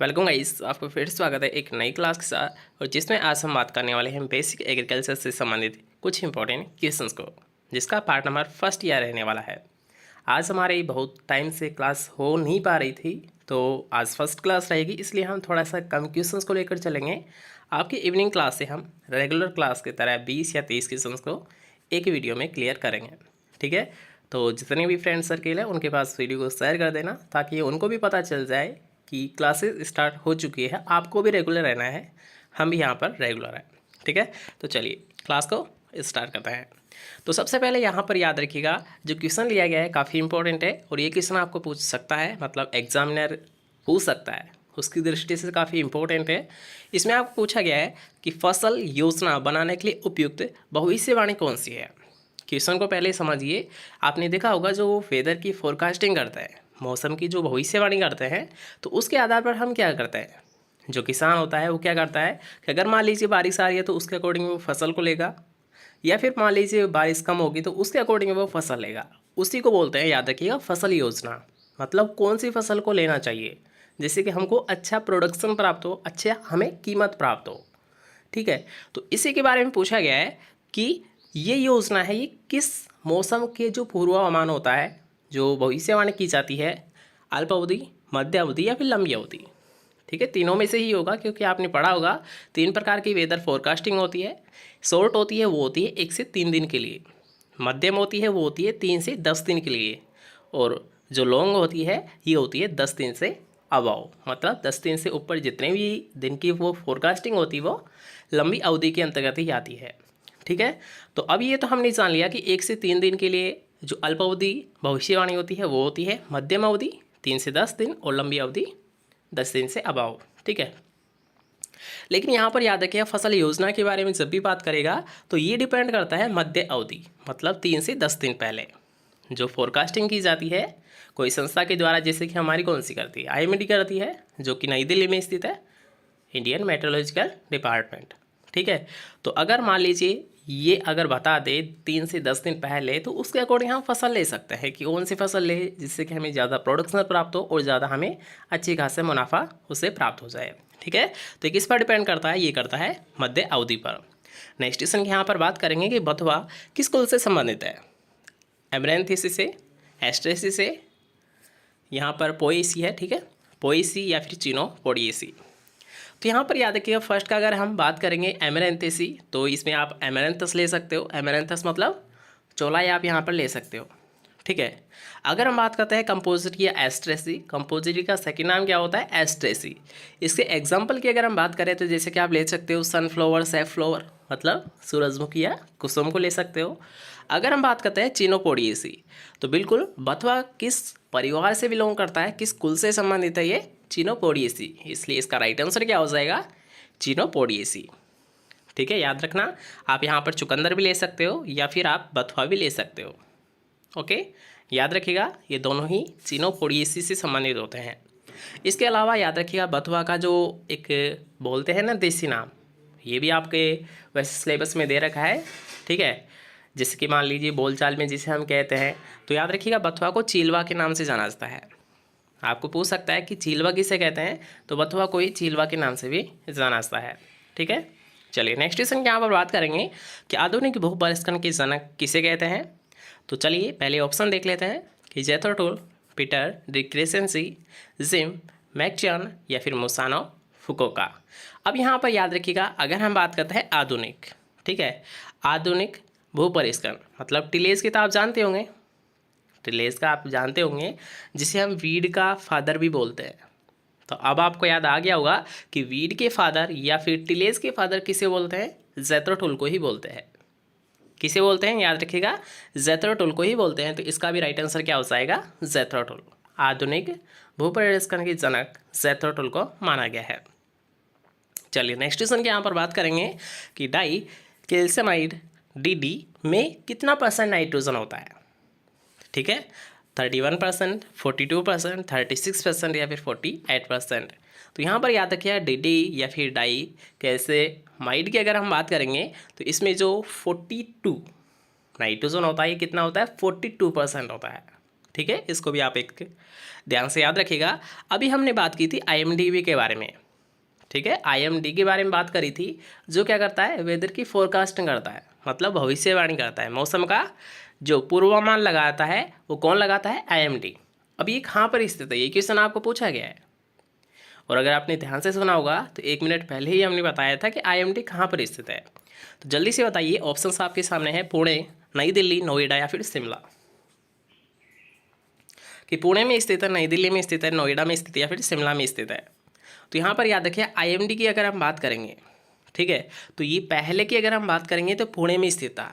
Welcome guys, आपको फिर से स्वागत है एक नई क्लास के साथ। और जिसमें आज हम बात करने वाले हैं बेसिक एग्रीकल्चर से संबंधित कुछ इंपॉर्टेंट क्वेश्चंस को, जिसका पार्ट नंबर फर्स्ट ईयर रहने वाला है। आज हमारी बहुत टाइम से क्लास हो नहीं पा रही थी, तो आज फर्स्ट क्लास रहेगी, इसलिए हम थोड़ा सा कम क्वेश्चंस को लेकर चलेंगे। आपकी इवनिंग क्लास से हम रेगुलर क्लास की तरह 20 या 30 क्वेश्चंस को एक वीडियो में क्लियर करेंगे। ठीक है, तो जितने भी फ्रेंड सर्किल है उनके पास वीडियो को शेयर कर देना, ताकि उनको भी पता चल जाए कि क्लासेस स्टार्ट हो चुकी है। आपको भी रेगुलर रहना है, हम भी यहाँ पर रेगुलर हैं। ठीक है, तो चलिए क्लास को स्टार्ट करते हैं। तो सबसे पहले यहाँ पर याद रखिएगा, जो क्वेश्चन लिया गया है काफ़ी इंपॉर्टेंट है और ये क्वेश्चन आपको पूछ सकता है, मतलब एग्जामिनर पूछ सकता है, उसकी दृष्टि से काफ़ी इंपॉर्टेंट है। इसमें आपको पूछा गया है कि फसल योजना बनाने के लिए उपयुक्त भविष्यवाणी कौन सी है। क्वेश्चन को पहले समझिए। आपने देखा होगा जो वेदर की फोरकास्टिंग करता है, मौसम की जो भविष्यवाणी करते हैं, तो उसके आधार पर हम क्या करते हैं, जो किसान होता है वो क्या करता है कि अगर मान लीजिए बारिश आ रही है तो उसके अकॉर्डिंग वो फसल को लेगा, या फिर मान लीजिए बारिश कम होगी तो उसके अकॉर्डिंग वो फसल लेगा। उसी को बोलते हैं, याद रखिएगा, फसल योजना। मतलब कौन सी फसल को लेना चाहिए जिससे कि हमको अच्छा प्रोडक्शन प्राप्त हो, अच्छा हमें कीमत प्राप्त हो। ठीक है, तो इसी के बारे में पूछा गया है कि ये योजना है, ये किस मौसम के जो पूर्वानुमान होता है, जो भविष्यवाणी की जाती है, अल्प अवधि, मध्य अवधि या फिर लंबी अवधि। ठीक है, तीनों में से ही होगा, क्योंकि आपने पढ़ा होगा 3 प्रकार की वेदर फोरकास्टिंग होती है। शॉर्ट होती है, वो होती है 1 से 3 दिन के लिए। मध्यम होती है, वो होती है 3 से 10 दिन के लिए। और जो लॉन्ग होती है, ये होती है 10 दिन से अबाव, मतलब 10 दिन से ऊपर जितने भी दिन की वो फोरकास्टिंग होती है वो लंबी अवधि के अंतर्गत ही आती है। ठीक है, तो अब ये तो हमने जान लिया कि 1 से 3 दिन के लिए जो अल्प अवधि भविष्यवाणी होती है वो होती है, मध्यम अवधि 3 से 10 दिन और लंबी अवधि 10 दिन से अबाव। ठीक है, लेकिन यहाँ पर याद रखिएगा, फसल योजना के बारे में जब भी बात करेगा तो ये डिपेंड करता है मध्य अवधि, मतलब 3 से 10 दिन पहले जो फोरकास्टिंग की जाती है कोई संस्था के द्वारा, जैसे कि हमारी कौन सी करती है, IMD करती है, जो कि नई दिल्ली में स्थित है, इंडियन मेट्रोलॉजिकल डिपार्टमेंट। ठीक है, तो अगर मान लीजिए ये अगर बता दे 3 से 10 दिन पहले, तो उसके अकॉर्डिंग हम फसल ले सकते हैं कि कौन सी फसल ले जिससे कि हमें ज़्यादा प्रोडक्शन प्राप्त हो और ज़्यादा हमें अच्छी खासा मुनाफा उससे प्राप्त हो जाए। ठीक है, तो किस पर डिपेंड करता है, ये करता है मध्य अवधि पर। नेक्स्ट क्वेश्चन की यहाँ पर बात करेंगे कि बथुआ किस कुल से संबंधित है। एमरेंथिस से, एस्ट्रेसी से, यहाँ पर पोएसी है। ठीक है, पोएसी या फिर चिनोपोडिएसी। तो यहाँ पर याद रखिएगा, फर्स्ट का अगर हम बात करेंगे एमेरेंथेसी, तो इसमें आप एमेरेंथस ले सकते हो। एमेरेंथस मतलब चौलाई आप यहाँ पर ले सकते हो। ठीक है, अगर हम बात करते हैं कंपोजिट या एस्ट्रेसी, कंपोजिट का सेकंड नाम क्या होता है, एस्ट्रेसी। इसके एग्जांपल की अगर हम बात करें तो जैसे कि आप ले सकते हो सनफ्लावर, सैफफ्लावर, मतलब सूरजमुखी या कुसुम को ले सकते हो। अगर हम बात करते हैं चिनोपोडिएसी, तो बिल्कुल बथुआ किस परिवार से बिलोंग करता है, किस कुल से संबंधित है, ये चिनोपोडिएसी। इसलिए इसका राइट आंसर क्या हो जाएगा, चिनोपोडिएसी। ठीक है, याद रखना, आप यहाँ पर चुकंदर भी ले सकते हो या फिर आप बथुआ भी ले सकते हो। ओके, याद रखिएगा, ये दोनों ही चिनोपोडिएसी से संबंधित होते हैं। इसके अलावा याद रखिएगा, बथुआ का जो एक बोलते हैं ना देसी नाम, ये भी आपके वैसे सिलेबस में दे रखा है। ठीक है, जैसे कि मान लीजिए बोलचाल में जिसे हम कहते हैं, तो याद रखिएगा बथुआ को चीलवा के नाम से जाना जाता है। आपको पूछ सकता है कि चीलवा किसे कहते हैं, तो बथुआ को ही चीलवा के नाम से भी जाना जाता है। ठीक है, चलिए नेक्स्ट क्वेश्चन के यहाँ पर बात करेंगे कि आधुनिक भूपरिष्करण के जनक किसे कहते हैं। तो चलिए पहले ऑप्शन देख लेते हैं कि जेथरो टूल, पीटर डी क्रेसेंसी, जिम मैकचर्न या फिर मुसानो फुकोका। अब यहाँ पर याद रखिएगा, अगर हम बात करते हैं आधुनिक, ठीक है, आधुनिक भूपरिष्करण मतलब टिलेज की तो आप जानते होंगे, टिलेज का आप जानते होंगे, जिसे हम वीड का फादर भी बोलते हैं। तो अब आपको याद आ गया होगा कि वीड के फादर या फिर टिलेज के फादर किसे बोलते हैं, जेथरो टूल को ही बोलते हैं। किसे बोलते हैं, याद रखिएगा, जेथरो टूल को ही बोलते हैं। तो इसका भी राइट आंसर क्या हो जाएगा, जेथरो टूल। आधुनिक भूपरिष्करण के जनक जेथरो टूल को माना गया है। चलिए नेक्स्ट क्वेश्चन के यहाँ पर बात करेंगे कि डाई कैल्शियमाइड DD में कितना % नाइट्रोजन होता है। ठीक है, 31%, 42%, 36% या फिर 48%। तो यहाँ पर याद रखिए DD या फिर डाई कैल्शियमाइड की अगर हम बात करेंगे तो इसमें जो 42 नाइट्रोजन होता है, ये कितना होता है, 42% होता है। ठीक है, इसको भी आप एक ध्यान से याद रखिएगा। अभी हमने बात की थी IMDb के बारे में, ठीक है, IMD के बारे में बात करी थी, जो क्या करता है, वेदर की फोरकास्टिंग करता है, मतलब भविष्यवाणी करता है, मौसम का जो पूर्वानुमान लगाता है वो कौन लगाता है, IMD। अब ये कहाँ पर स्थित है, ये क्वेश्चन आपको पूछा गया है, और अगर आपने ध्यान से सुना होगा तो 1 मिनट पहले ही हमने बताया था कि IMD कहाँ पर स्थित है। तो जल्दी से बताइए, ऑप्शंस आपके सामने है, पुणे, नई दिल्ली, नोएडा या फिर शिमला। कि पुणे में स्थित है, नई दिल्ली में स्थित है, नोएडा में स्थित है या फिर शिमला में स्थित है। तो यहाँ पर याद रखिए IMD की अगर हम बात करेंगे, ठीक है, तो ये पहले की अगर हम बात करेंगे तो पुणे में स्थित था।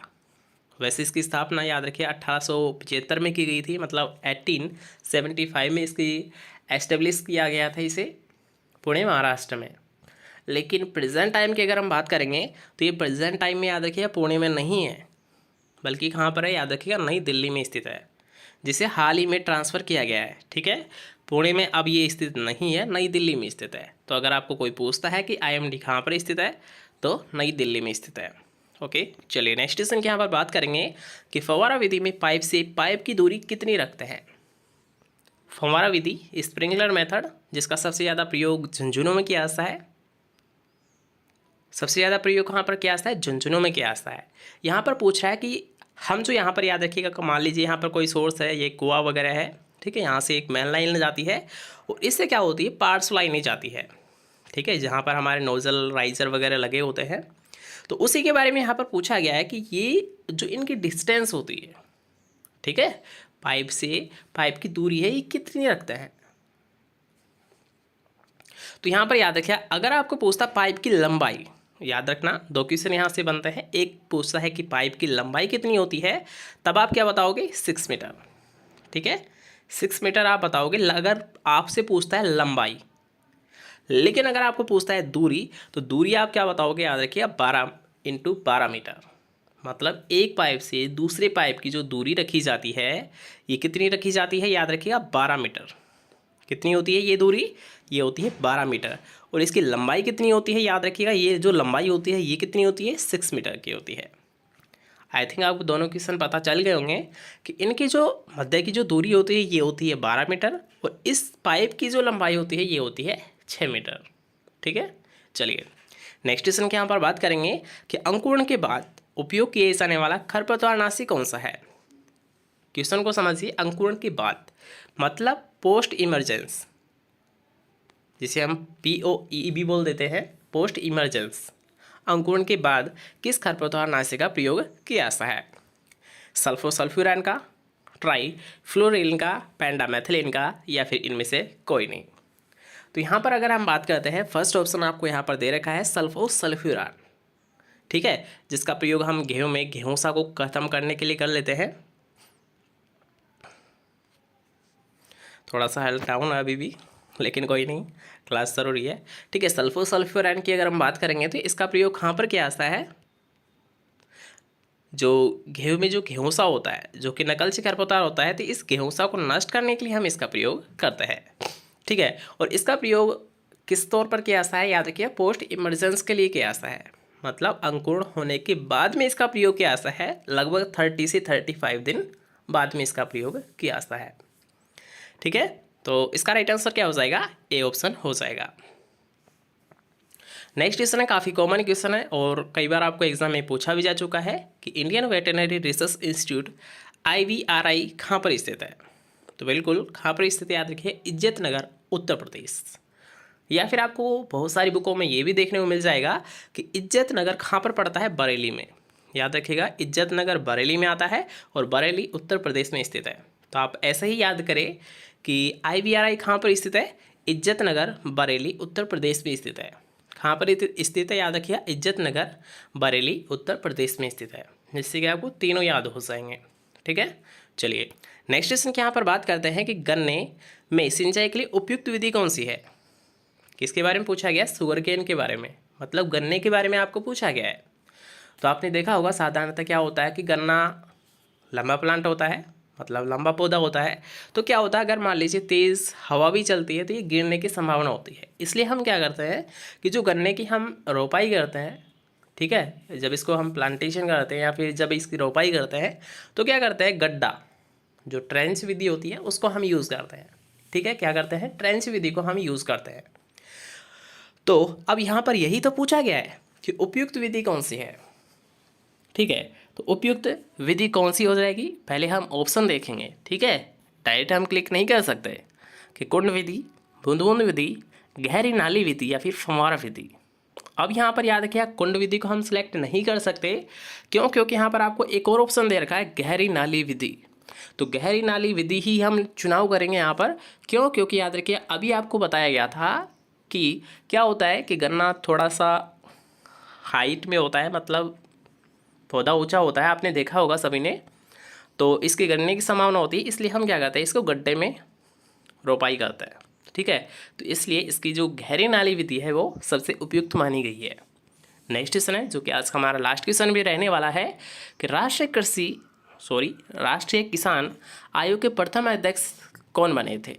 वैसे इसकी स्थापना याद रखिए 1875 में की गई थी, मतलब 1875 में इसकी एस्टेब्लिश किया गया था इसे, पुणे महाराष्ट्र में। लेकिन प्रेजेंट टाइम की अगर हम बात करेंगे तो ये प्रेजेंट टाइम में याद रखिएगा पुणे में नहीं है, बल्कि कहाँ पर है, याद रखिएगा नई दिल्ली में स्थित है, जिसे हाल ही में ट्रांसफ़र किया गया है, ठीक है। पुणे में अब ये स्थित नहीं है, नई दिल्ली में स्थित है। तो अगर आपको कोई पूछता है कि IMD कहाँ पर स्थित है, तो नई दिल्ली में स्थित है। ओके, चलिए नेक्स्ट क्वेश्चन की यहाँ पर बात करेंगे कि फव्वारा विधि में पाइप से पाइप की दूरी कितनी रखते हैं। फव्वारा विधि, स्प्रिंकलर मेथड, जिसका सबसे ज़्यादा प्रयोग झुंझुनों में किया जाता है। सबसे ज़्यादा प्रयोग कहाँ पर किया जाता है, झुंझुनों में किया जाता है। यहाँ पर पूछ रहा है कि हम जो यहाँ पर याद रखिएगा, मान लीजिए यहाँ पर कोई सोर्स है, ये कुआं वगैरह है, ठीक है, यहाँ से एक मेन लाइन जाती है और इससे क्या होती है, पार्ट्स लाइनें जाती है, ठीक है, जहाँ पर हमारे नोजल राइजर वगैरह लगे होते हैं। तो उसी के बारे में यहाँ पर पूछा गया है कि ये जो इनकी डिस्टेंस होती है, ठीक है, पाइप से पाइप की दूरी है, ये कितनी रखते हैं। तो यहाँ पर याद रखिए, अगर आपको पूछता पाइप की लंबाई, याद रखना 2 क्वेश्चन यहाँ से बनते हैं, एक पूछता है कि पाइप की लंबाई कितनी होती है, तब आप क्या बताओगे, 6 मीटर, ठीक है, 6 मीटर आप बताओगे अगर आपसे पूछता है लंबाई। लेकिन अगर आपको पूछता है दूरी, तो दूरी आप क्या बताओगे, याद रखिए 12 × 12 मीटर, मतलब एक पाइप से दूसरे पाइप की जो दूरी रखी जाती है, ये कितनी रखी जाती है, याद रखिएगा 12 मीटर। कितनी होती है ये दूरी, ये होती है 12 मीटर। और इसकी लंबाई कितनी होती है, याद रखिएगा ये जो लंबाई होती है ये कितनी होती है, 6 मीटर की होती है। आई थिंक आपको दोनों क्वेश्चन पता चल गए होंगे कि इनकी जो मध्य की जो दूरी होती है ये होती है 12 मीटर, और इस पाइप की जो लंबाई होती है ये होती है 6 मीटर, ठीक है। चलिए नेक्स्ट क्वेश्चन की यहाँ पर बात करेंगे कि अंकुरण के बाद उपयोग किए जाने वाला खरपतवारनाशी कौन सा है। क्वेश्चन को समझिए, अंकुरण के बाद मतलब पोस्ट इमरजेंस, जिसे हम POE भी बोल देते हैं, पोस्ट इमरजेंस, अंकुरण के बाद किस खरपतवारनाशी का प्रयोग किया जाता है। सल्फोसल्फ्यूरान का, ट्राइफ्लोरिन का, पेंडामेथिलिन का, या फिर इनमें से कोई नहीं। तो यहाँ पर अगर हम बात करते हैं, फर्स्ट ऑप्शन आपको यहाँ पर दे रखा है सल्फोसल्फ्यूरान, ठीक है, जिसका प्रयोग हम गेहूं में गेहूंसा को खत्म करने के लिए कर लेते हैं। थोड़ा सा हेल्थ डाउन है अभी भी, लेकिन कोई नहीं, क्लास ज़रूरी है, ठीक है। सल्फोसल्फ्यूरान की अगर हम बात करेंगे तो इसका प्रयोग कहाँ पर किया जाता है, जो गेहूं में जो गेहूंसा होता है, जो कि नकल से खरपतवार होता है, तो इस गेहूंसा को नष्ट करने के लिए हम इसका प्रयोग करते हैं, ठीक है। और इसका प्रयोग किस तौर पर किया जाता है, याद रखिए पोस्ट इमरजेंस के लिए किया जाता है, मतलब अंकुरण होने के बाद में इसका प्रयोग किया जाता है, लगभग 30 से 35 दिन बाद में इसका प्रयोग किया जाता है, ठीक है। तो इसका राइट आंसर क्या हो जाएगा, ए ऑप्शन हो जाएगा। नेक्स्ट क्वेश्चन है, काफ़ी कॉमन क्वेश्चन है और कई बार आपको एग्जाम में पूछा भी जा चुका है कि Indian veterinary research institute IVRI कहाँ पर स्थित है। तो बिल्कुल कहाँ पर स्थित है, याद रखिए इज्जत नगर, उत्तर प्रदेश। या फिर आपको बहुत सारी बुकों में ये भी देखने को मिल जाएगा कि इज्जत नगर कहाँ पर पड़ता है, बरेली में। याद रखिएगा इज्जत नगर बरेली में आता है और बरेली उत्तर प्रदेश में स्थित है। तो आप ऐसे ही याद करें कि IVRI कहाँ पर स्थित है, इज्जत नगर बरेली उत्तर प्रदेश में स्थित है। कहाँ पर स्थित है, याद रखिए इज्जत नगर बरेली उत्तर प्रदेश में स्थित है, जिससे कि आपको तीनों याद हो जाएंगे, ठीक है। चलिए नेक्स्ट क्वेश्चन की यहाँ पर बात करते हैं कि गन्ने में सिंचाई के लिए उपयुक्त विधि कौन सी है। किसके बारे में पूछा गया, शुगर केन के बारे में, मतलब गन्ने के बारे में आपको पूछा गया है। तो आपने देखा होगा साधारणतः क्या होता है कि गन्ना लंबा प्लांट होता है, मतलब लंबा पौधा होता है। तो क्या होता है, अगर मान लीजिए तेज़ हवा भी चलती है तो ये गिरने की संभावना होती है। इसलिए हम क्या करते हैं कि जो गन्ने की हम रोपाई करते हैं, ठीक है, जब इसको हम प्लांटेशन करते हैं या फिर जब इसकी रोपाई करते हैं तो क्या करते हैं, गड्ढा जो ट्रेंच विधि होती है उसको हम यूज़ करते हैं। ठीक है, क्या करते हैं, ट्रेंच विधि को हम यूज़ करते हैं। तो अब यहाँ पर यही तो पूछा गया है कि उपयुक्त विधि कौन सी है। ठीक है, तो उपयुक्त विधि कौन सी हो जाएगी, पहले हम ऑप्शन देखेंगे। ठीक है, डायरेक्ट हम क्लिक नहीं कर सकते कि कुंड विधि, बूंद बूंद विधि, गहरी नाली विधि या फिर फव्वारा विधि। अब यहाँ पर याद रखिए, कुंड विधि को हम सिलेक्ट नहीं कर सकते, क्यों, क्योंकि यहाँ पर आपको एक और ऑप्शन दे रखा है गहरी नाली विधि। तो गहरी नाली विधि ही हम चुनाव करेंगे यहाँ पर, क्यों, क्योंकि याद रखिए अभी आपको बताया गया था कि क्या होता है कि गन्ना थोड़ा सा हाइट में होता है, मतलब पौधा ऊंचा होता है, आपने देखा होगा सभी ने, तो इसके गिरने की संभावना होती है, इसलिए हम क्या करते हैं, इसको गड्ढे में रोपाई करते हैं। ठीक है, तो इसलिए इसकी जो गहरी नाली विधि है वो सबसे उपयुक्त मानी गई है। नेक्स्ट क्वेश्चन है, जो कि आज का हमारा लास्ट क्वेश्चन भी रहने वाला है, कि राष्ट्रीय किसान आयोग के प्रथम अध्यक्ष कौन बने थे।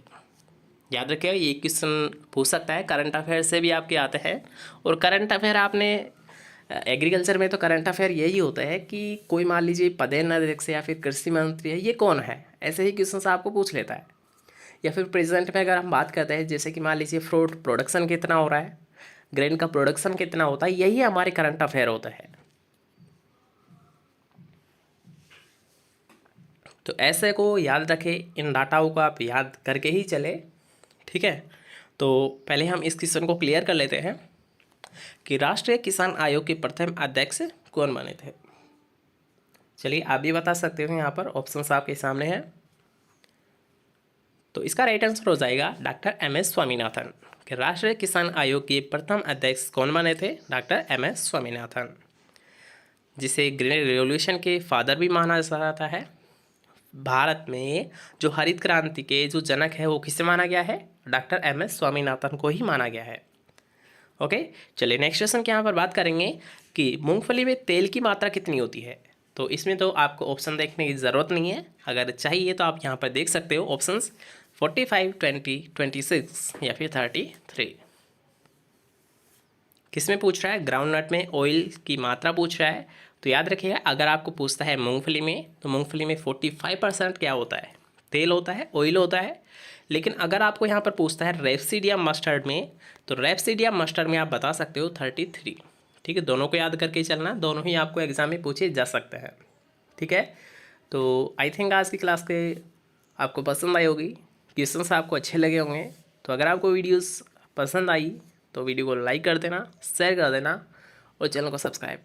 याद रखिएगा, ये क्वेश्चन पूछ सकता है, करंट अफेयर से भी आपके आते हैं। और करंट अफेयर आपने एग्रीकल्चर में तो करंट अफेयर यही होता है कि कोई मान लीजिए पदेन अध्यक्ष या फिर कृषि मंत्री है, ये कौन है, ऐसे ही क्वेश्चन आपको पूछ लेता है। या फिर प्रेजेंट में अगर हम बात करते हैं, जैसे कि मान लीजिए फ्रूट प्रोडक्शन कितना हो रहा है, ग्रेन का प्रोडक्शन कितना होता है, यही हमारे करंट अफेयर होता है। तो ऐसे को याद रखें, इन डाटाओं को आप याद करके ही चले। ठीक है, तो पहले हम इस क्वेश्चन को क्लियर कर लेते हैं कि राष्ट्रीय किसान आयोग के प्रथम अध्यक्ष कौन बने थे। चलिए आप भी बता सकते हो, यहाँ पर ऑप्शंस आपके सामने हैं। तो इसका राइट आंसर हो जाएगा डॉक्टर एम.एस. स्वामीनाथन। कि राष्ट्रीय किसान आयोग के प्रथम अध्यक्ष कौन बने थे, डॉक्टर एम.एस. स्वामीनाथन, जिसे ग्रीन रेवोल्यूशन के फादर भी माना जाता है। भारत में जो हरित क्रांति के जो जनक है वो किसे माना गया है, डॉक्टर एम.एस. स्वामीनाथन को ही माना गया है। ओके, चलिए नेक्स्ट क्वेश्चन की यहाँ पर बात करेंगे कि मूंगफली में तेल की मात्रा कितनी होती है। तो इसमें तो आपको ऑप्शन देखने की ज़रूरत नहीं है, अगर चाहिए तो आप यहाँ पर देख सकते हो ऑप्शंस 45, 20, 26 या फिर 33। किस में पूछ रहा है, ग्राउंड नट में ऑयल की मात्रा पूछ रहा है। तो याद रखिएगा, अगर आपको पूछता है मूंगफली में, तो मूंगफली में 45% क्या होता है, तेल होता है, ऑयल होता है। लेकिन अगर आपको यहाँ पर पूछता है रेपसीड या मस्टर्ड में, तो रेपसीड या मस्टर्ड में आप बता सकते हो 33। ठीक है, दोनों को याद करके चलना, दोनों ही आपको एग्जाम में पूछे जा सकते हैं। ठीक है, तो आई थिंक आज की क्लास के आपको पसंद आई होगी, क्वेश्चंस आपको अच्छे लगे होंगे। तो अगर आपको वीडियोस पसंद आई तो वीडियो को लाइक कर देना, शेयर कर देना और चैनल को सब्सक्राइब